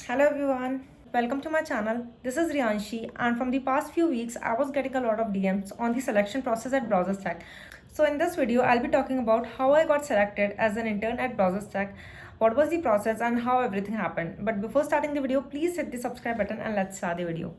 Hello everyone, welcome to my channel. This is Rianshi, and from the past few weeks, I was getting a lot of DMs on the selection process at BrowserStack. So in this video, I'll be talking about how I got selected as an intern at BrowserStack, what was the process, and how everything happened. But before starting the video, please hit the subscribe button and let's start the video.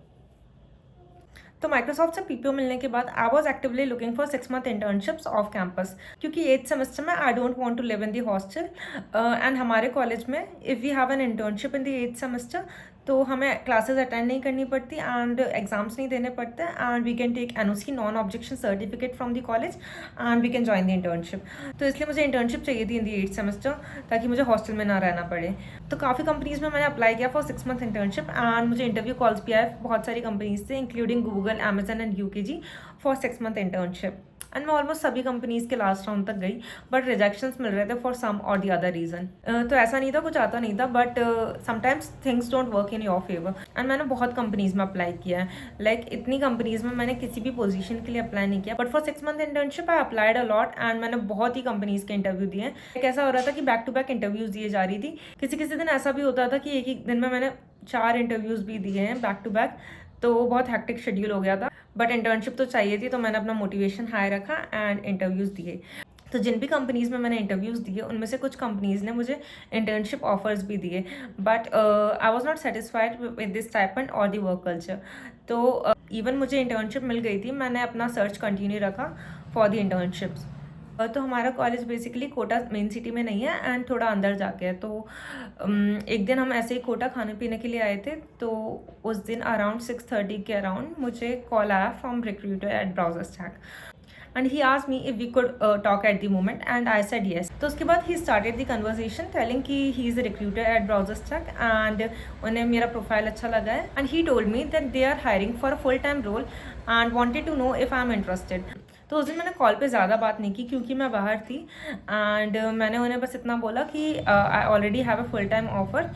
तो Microsoft से PPO मिलने के बाद I was actively looking for 6 month internships off campus, क्योंकि 8th semester में I don't want to live in the hostel and हमारे college में if we have an internship in the 8th semester तो हमें classes attend नहीं करनी पड़ती and exams नहीं देने पड़ते and we can take NOC non objection certificate from the college and we can join the internship. तो इसलिए मुझे इंटर्नशिप चाहिए थी इन दी 8th सेमेस्टर ताकि मुझे हॉस्टल में ना रहना पड़े। तो काफ़ी कंपनीज़ में मैंने अप्लाई किया फॉर 6 मंथ इंटर्नशिप एंड मुझे इंटरव्यू कॉल्स भी आए बहुत सारी कंपनीज से including Google, Amazon and UKG for 6 month internship and मैं ऑलमोस्ट सभी कंपनीज़ के लास्ट राउंड तक गई बट रिजेक्शंस मिल रहे थे फॉर सम और दी अदर रीज़न। तो ऐसा नहीं था, कुछ आता नहीं था, but sometimes things don't work in your favour and मैंने बहुत कंपनीज़ में अप्लाई किया है। लाइक इतनी कंपनीज़ में मैंने किसी भी पोजीशन के लिए अप्लाई नहीं किया, but for 6 month internship I applied a lot and मैंने बहुत ही कंपनीज़ के इंटरव्यू दिए। ऐसा हो रहा था कि बैक टू बैक इंटरव्यूज़ दिए जा रही थी। किसी किसी दिन ऐसा भी होता था कि एक ही दिन में मैंने 4 इंटरव्यूज़ भी दिए हैं बैक टू बैक, तो बहुत हैक्टिक शेड्यूल हो गया था। बट इंटर्नशिप तो चाहिए थी, तो मैंने अपना मोटिवेशन हाई रखा एंड इंटरव्यूज़ दिए। तो जिन भी कंपनीज़ में मैंने इंटरव्यूज़ दिए उनमें से कुछ कंपनीज़ ने मुझे इंटर्नशिप ऑफर्स भी दिए, but I was not satisfied with this stipend और दी वर्क कल्चर। तो इवन मुझे इंटर्नशिप मिल गई थी, मैंने अपना सर्च कंटिन्यू रखा फॉर दी इंटर्नशिप्स। तो हमारा कॉलेज बेसिकली कोटा मेन सिटी में नहीं है एंड थोड़ा अंदर जाके है। तो एक दिन हम ऐसे ही कोटा खाने पीने के लिए आए थे, तो उस दिन अराउंड 6:30 के अराउंड मुझे कॉल आया from recruiter at BrowserStack and he asked me if we could talk at the moment and I said yes. तो उसके बाद he started the conversation telling कि he is a recruiter at BrowserStack and उन्हें मेरा profile अच्छा लगा है and he told me that they are hiring for a full time role and wanted to know if I am interested. तो उस दिन मैंने कॉल पे ज़्यादा बात नहीं की क्योंकि मैं बाहर थी एंड मैंने उन्हें बस इतना बोला कि I already have a full time offer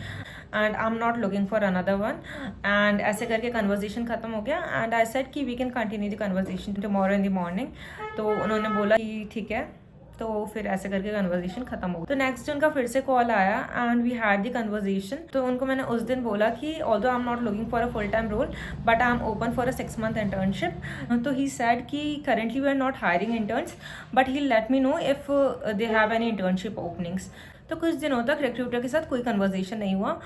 and I am not looking for another one and ऐसे करके कन्वर्जेशन ख़त्म हो गया एंड आई सेड कि we can continue the conversation tomorrow in the morning. तो उन्होंने बोला कि ठीक है, तो फिर ऐसे करके कन्वर्जेशन खत्म हो गई। तो नेक्स्ट डे उनका फिर से कॉल आया and we had the conversation. तो उनको मैंने उस दिन बोला कि although I am not looking for a full time role but I am open for a 6 month internship. तो ही सेड कि currently we are not hiring interns but he let me know if they have any internship openings. तो कुछ दिनों तक recruiter के साथ कोई conversation नहीं हुआ,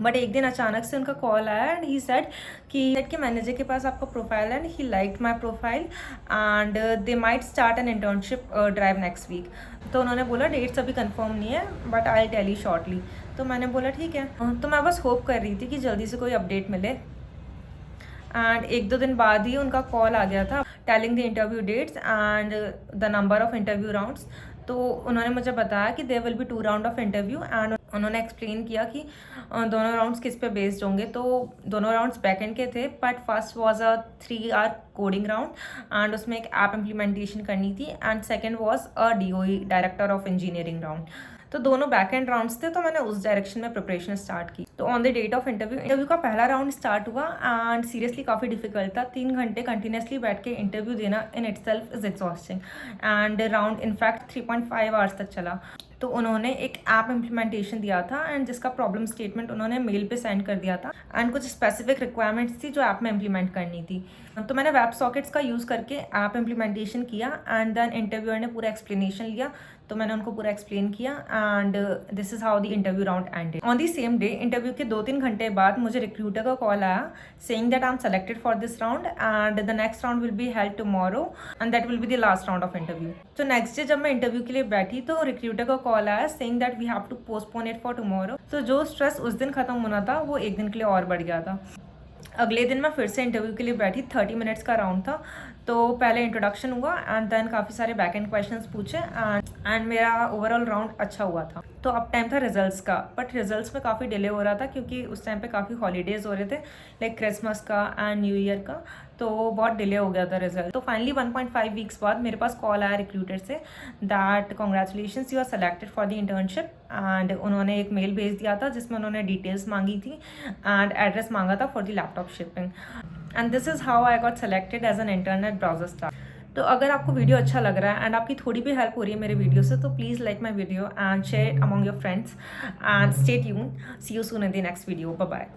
बट एक दिन अचानक से उनका कॉल आया एंड ही सेड कि मैनेजर के पास आपका प्रोफाइल है and he liked my profile and they might start an internship drive next week. तो उन्होंने बोला डेट्स अभी कंफर्म नहीं है but I tell you shortly. तो मैंने बोला ठीक है। तो मैं बस होप कर रही थी कि जल्दी से कोई अपडेट मिले एंड 1-2 दिन बाद ही उनका कॉल आ गया था telling the interview dates and the number of interview rounds. तो उन्होंने मुझे बताया कि there will be 2 round of interview and उन्होंने एक्सप्लेन किया कि दोनों राउंड्स किस पे बेस्ड होंगे। तो दोनों राउंड्स बैकएंड के थे but first was a 3 hour coding round and उसमें एक ऐप इम्प्लीमेंटेशन करनी थी and second was a DOE director of engineering round. तो दोनों बैक एंड राउंड्स थे, तो मैंने उस डायरेक्शन में प्रिपरेशन स्टार्ट की। तो on the date of interview का पहला राउंड स्टार्ट हुआ एंड सीरियसली काफ़ी डिफिकल्ट था। 3 घंटे कंटिन्यूसली बैठ के इंटरव्यू देना in itself is exhausting and round in fact 3.5 hours तक चला। तो उन्होंने एक ऐप इम्प्लीमेंटेशन दिया था एंड जिसका प्रॉब्लम स्टेटमेंट उन्होंने मेल पे सेंड कर दिया था एंड कुछ स्पेसिफिक रिक्वायरमेंट्स थी जो ऐप में इम्प्लीमेंट करनी थी। तो मैंने वेब सॉकेट्स का यूज़ करके ऐप इम्प्लीमेंटेशन किया एंड देन इंटरव्यूअर ने पूरा एक्सप्लेनेशन लिया, तो मैंने उनको पूरा एक्सप्लेन किया and this is how the interview round ended. On the same day interview के 2-3 घंटे बाद मुझे रिक्रूटर का कॉल आया saying that I am selected for this round and the next round will be held tomorrow and that will be the last round of interview. तो next day जब मैं interview के लिए बैठी तो रिक्रूटर का कॉल आया saying that we have to postpone it for tomorrow. तो जो स्ट्रेस उस दिन खत्म होना था वो एक दिन के लिए और बढ़ गया था। अगले दिन मैं फिर से इंटरव्यू के लिए बैठी, 30 मिनट्स का राउंड था। तो पहले इंट्रोडक्शन हुआ एंड देन काफ़ी सारे बैक एंड क्वेश्चंस पूछे एंड मेरा ओवरऑल राउंड अच्छा हुआ था। तो अब टाइम था रिजल्ट्स का, बट रिजल्ट्स में काफ़ी डिले हो रहा था क्योंकि उस टाइम पे काफ़ी हॉलीडेज़ हो रहे थे लाइक क्रिसमस का एंड न्यू ईयर का, तो बहुत डिले हो गया था रिजल्ट। तो फाइनली 1.5 वीक्स बाद मेरे पास कॉल आया रिक्रूटर से that congratulations you are selected for the internship and उन्होंने एक मेल भेज दिया था जिसमें उन्होंने डिटेल्स मांगी थी एंड एड्रेस मांगा था for the laptop shipping and this is how I got selected as an intern at BrowserStack। तो अगर आपको वीडियो अच्छा लग रहा है एंड आपकी थोड़ी भी हेल्प हो रही है मेरे वीडियो से, तो please like my video and share among your friends and stay tune. See you soon in the next video. Bye bye.